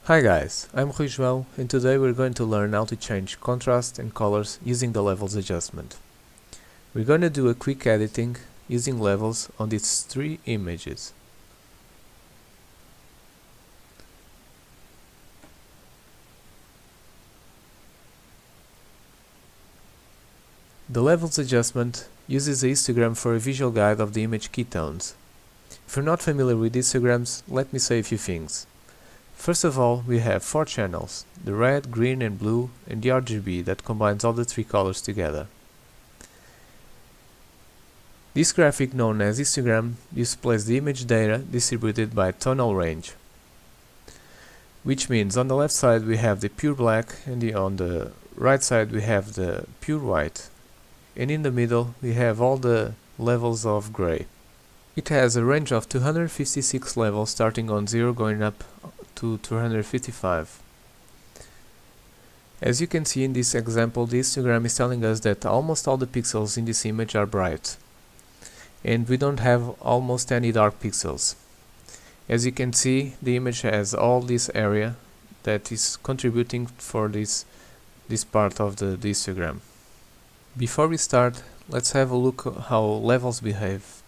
Hi guys, I'm Rui João and today we're going to learn how to change contrast and colors using the levels adjustment. We're going to do a quick editing using levels on these three images. The levels adjustment uses a histogram for a visual guide of the image keytones. If you're not familiar with histograms, let me say a few things. First of all, we have four channels, the red, green and blue, and the RGB that combines all the three colors together. This graphic, known as histogram, displays the image data distributed by tonal range, which means on the left side we have the pure black and on the right side we have the pure white, and in the middle we have all the levels of gray. It has a range of 256 levels starting on 0 going up to 255. As you can see in this example, the histogram is telling us that almost all the pixels in this image are bright, and we don't have almost any dark pixels. As you can see, the image has all this area that is contributing for this part of the histogram. Before we start, let's have a look at how levels behave.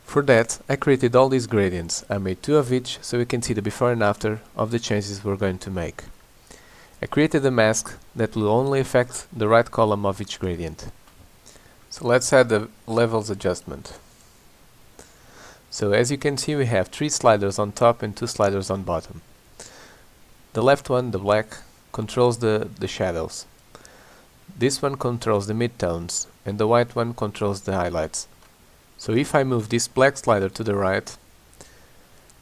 For that, I created all these gradients. I made two of each so we can see the before and after of the changes we're going to make. I created a mask that will only affect the right column of each gradient. So let's add the levels adjustment. So as you can see, we have three sliders on top and two sliders on bottom. The left one, the black, controls the shadows. This one controls the midtones and the white one controls the highlights. So if I move this black slider to the right,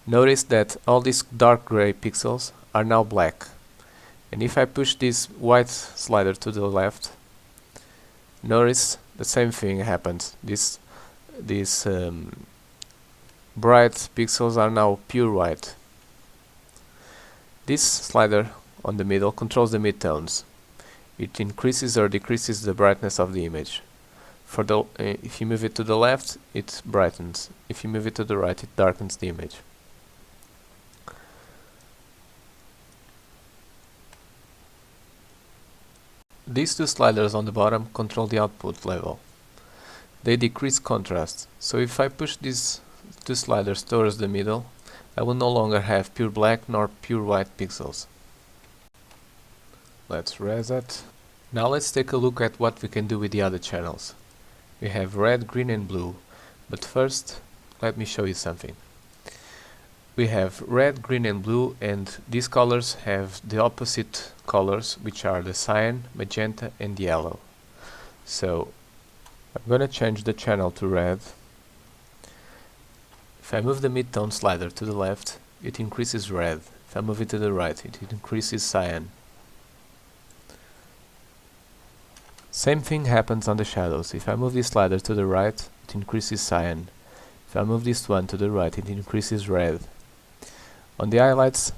notice that all these dark gray pixels are now black. And if I push this white slider to the left, notice the same thing happens. These bright pixels are now pure white. This slider on the middle controls the midtones. It increases or decreases the brightness of the image. If you move it to the left, it brightens. If you move it to the right, it darkens the image. These two sliders on the bottom control the output level. They decrease contrast, so if I push these two sliders towards the middle, I will no longer have pure black nor pure white pixels. Let's reset. Now let's take a look at what we can do with the other channels. We have red, green and blue, but first let me show you something. We have red, green and blue, and these colors have the opposite colors, which are the cyan, magenta and yellow. So I'm going to change the channel to red. If I move the midtone slider to the left, it increases red. If I move it to the right, it increases cyan. Same thing happens on the shadows. If I move this slider to the right, it increases cyan. If I move this one to the right, it increases red. On the highlights,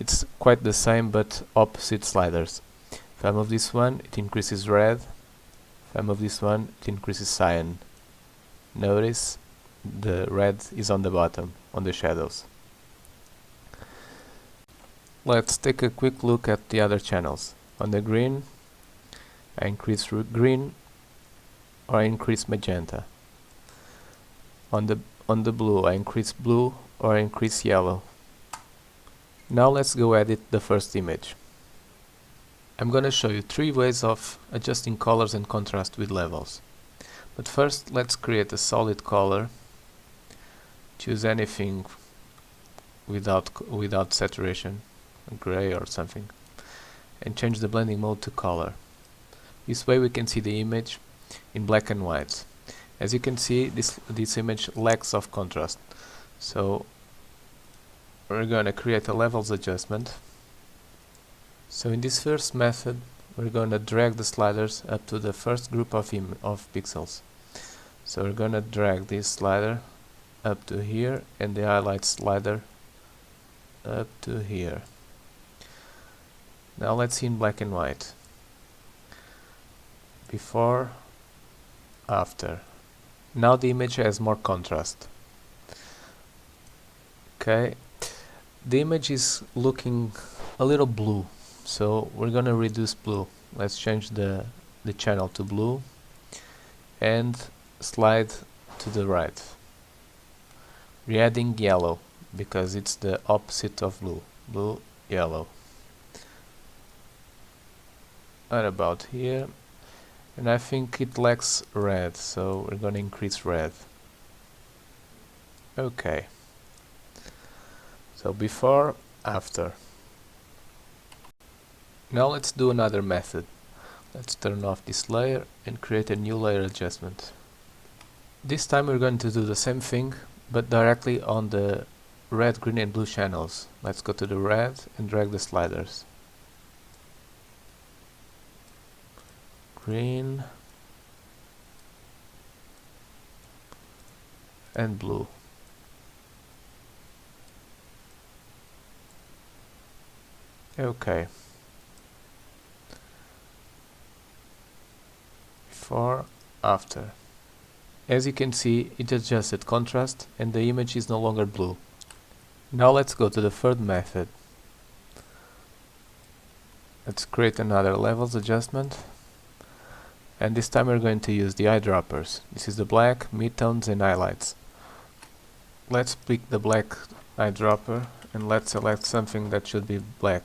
it's quite the same but opposite sliders. If I move this one, it increases red. If I move this one, it increases cyan. Notice the red is on the bottom, on the shadows. Let's take a quick look at the other channels. On the green, I increase green or I increase magenta. On the blue, I increase blue or I increase yellow. Now let's go edit the first image. I'm going to show you three ways of adjusting colors and contrast with levels. But first, let's create a solid color. Choose anything without saturation, gray or something, and change the blending mode to color. This way we can see the image in black and white. As you can see, this image lacks of contrast. So we're going to create a levels adjustment. So in this first method, we're going to drag the sliders up to the first group of pixels. So we're going to drag this slider up to here and the highlight slider up to here. Now let's see in black and white. Before, after. Now the image has more contrast. Okay, The image is looking a little blue, so we're gonna reduce blue. Let's change the channel to blue and slide to the right. We're adding yellow because it's the opposite of blue. Blue, yellow. Right about here. And I think it lacks red, so we're gonna increase red. Okay. So before, after. Now let's do another method. Let's turn off this layer and create a new layer adjustment. This time we're going to do the same thing, but directly on the red, green and blue channels. Let's go to the red and drag the sliders. Green and blue. Okay. Before, after. As you can see, it adjusted contrast and the image is no longer blue. Now let's go to the third method. Let's create another levels adjustment. And this time we're going to use the eyedroppers. This is the black, midtones and highlights. Let's pick the black eyedropper and let's select something that should be black.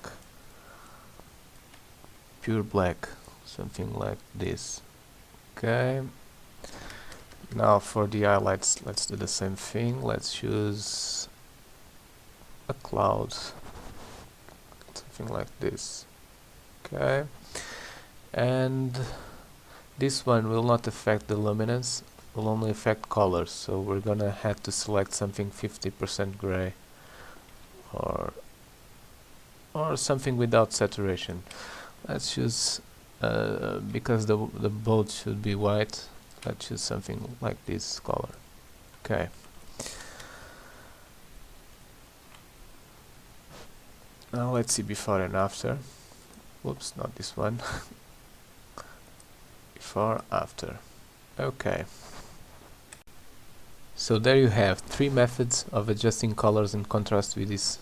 Pure black. Something like this. Okay. Now for the highlights, let's do the same thing. Let's choose a cloud. Something like this. Okay. And this one will not affect the luminance, will only affect colors, so we're gonna have to select something 50% gray or something without saturation. Let's choose because the boat should be white, let's choose something like this color. Okay. Now let's see before and after. Whoops, not this one. Before, after. Okay. So there you have 3 methods of adjusting colors and contrast with this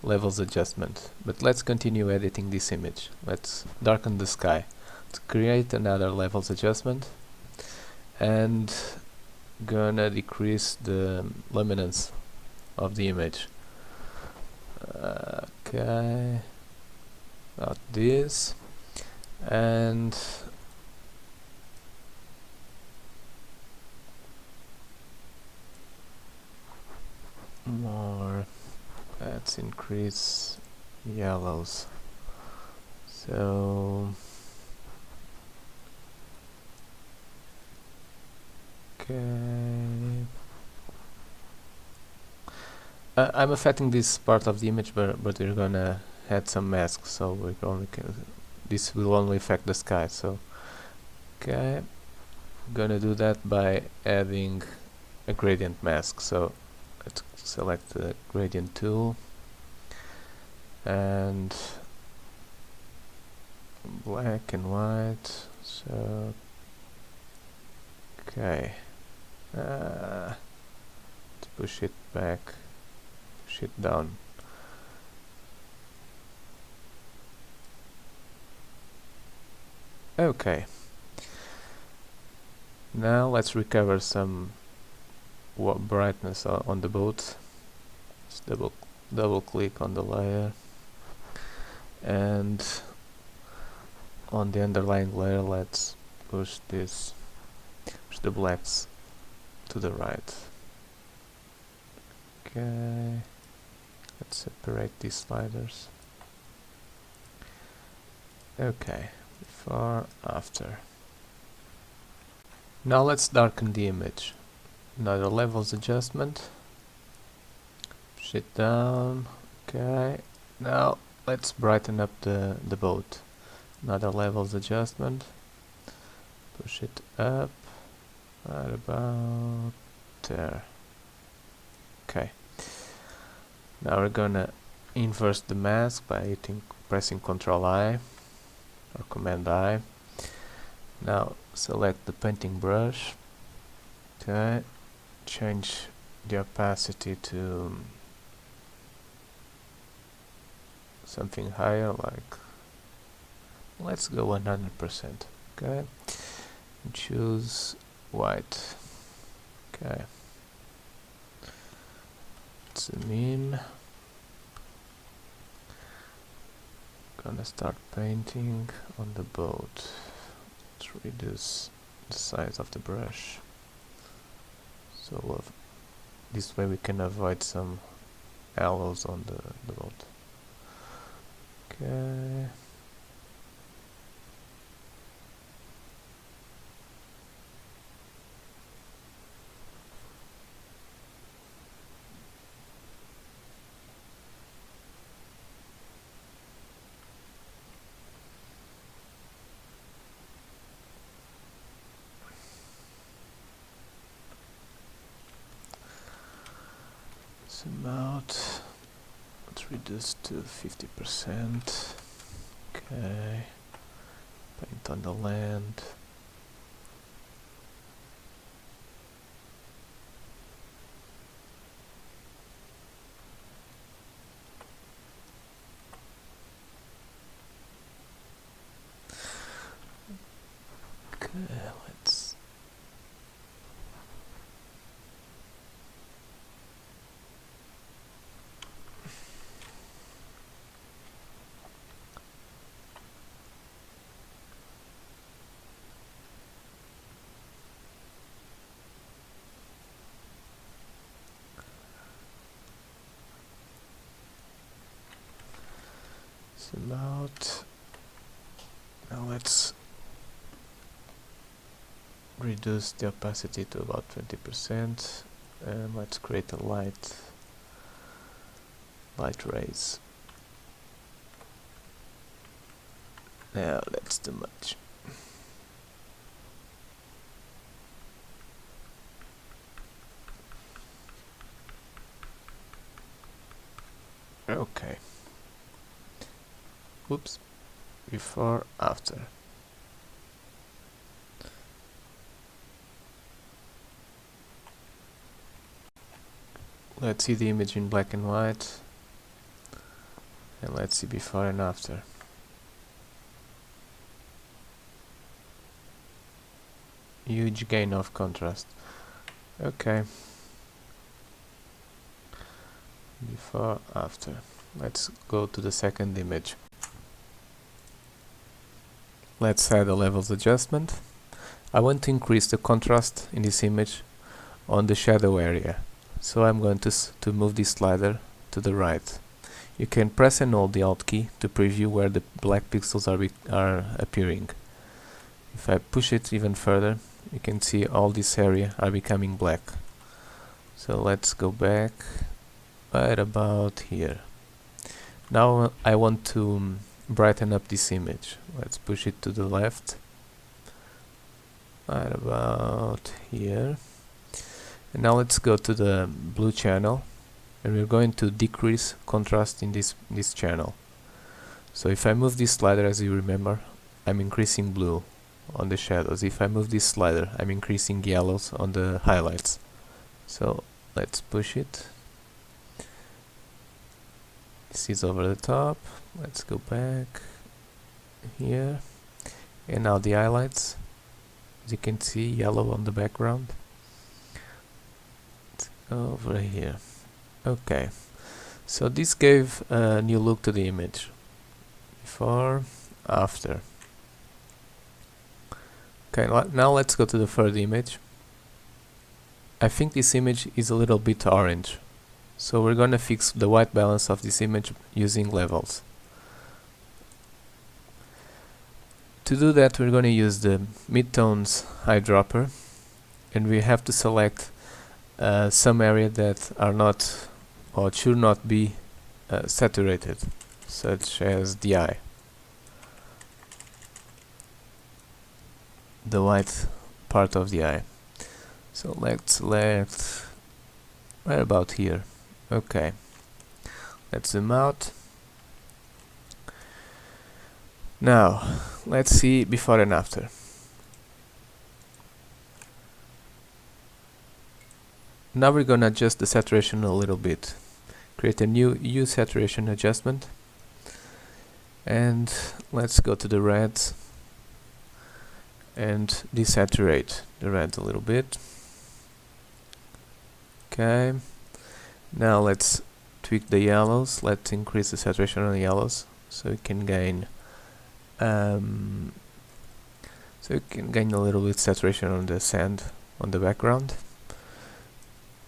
levels adjustment. But let's continue editing this image. Let's darken the sky. Let's create another levels adjustment and gonna decrease the luminance of the image. Okay. Not this. And more. Let's increase yellows. So okay. I'm affecting this part of the image, but we're gonna add some masks, so we only this will only affect the sky. So okay, gonna do that by adding a gradient mask. So let's select the gradient tool and black and white. So okay, let's push it back, push it down. Okay, now let's recover some brightness on the boat. Let's double click on the layer, and on the underlying layer let's push the blacks to the right. Okay, let's separate these sliders. Okay, before, after. Now let's darken the image. Another levels adjustment. Push it down. Okay. Now let's brighten up the boat. Another levels adjustment. Push it up. Right about there. Okay. Now we're gonna inverse the mask by pressing Ctrl I or Command I. Now select the painting brush. Okay. Change the opacity to something higher, like let's go 100%. Okay, and choose white. Okay, zoom in. Gonna start painting on the boat. Let's reduce the size of the brush, so this way we can avoid some halos on the boat. Okay. Zoom out. Let's reduce to 50%. Okay. Paint on the land. Okay, let's zoom out. Now let's reduce the opacity to about 20%, and let's create a light rays. Now that's too much. Okay. Oops. Before, after. Let's see the image in black and white, and let's see before and after. Huge gain of contrast. Okay. Before, after. Let's go to the second image. Let's add a levels adjustment. I want to increase the contrast in this image on the shadow area. So I'm going to move this slider to the right. You can press and hold the Alt key to preview where the black pixels are appearing. If I push it even further, you can see all this area are becoming black. So let's go back right about here. Now I want to brighten up this image. Let's push it to the left, right about here. And now let's go to the blue channel, and we're going to decrease contrast in this channel. So if I move this slider, as you remember, I'm increasing blue on the shadows. If I move this slider, I'm increasing yellows on the highlights. So let's push it. This is over the top. Let's go back here, and now the highlights. As you can see, yellow on the background. Let's go over here. Okay, so this gave a new look to the image. Before, after. Okay, now let's go to the third image. I think this image is a little bit orange, so we're gonna fix the white balance of this image using levels. To do that, we're gonna use the midtones eyedropper, and we have to select some area that are not or should not be saturated, such as the eye. The white part of the eye. So let's select right about here. Okay. Let's zoom out. Now, let's see before and after. Now we're gonna adjust the saturation a little bit. Create a new hue saturation adjustment. And let's go to the red and desaturate the red a little bit. Okay, now let's tweak the yellows. Let's increase the saturation on the yellows so we can gain a little bit saturation on the sand on the background.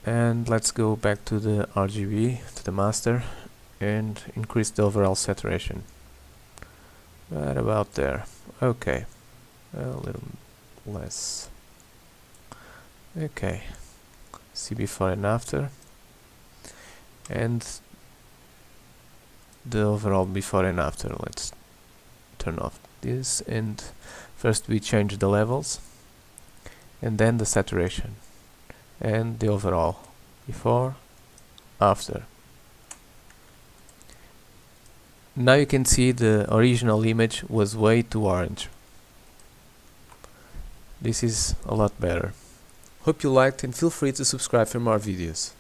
And let's go back to the RGB, to the master, and increase the overall saturation. Right about there. Okay, a little less. Okay, see before and after, and the overall before and after. Let's turn off this, and first we change the levels, and then the saturation, and the overall before, after. Now you can see the original image was way too orange. This is a lot better. Hope you liked, and feel free to subscribe for more videos.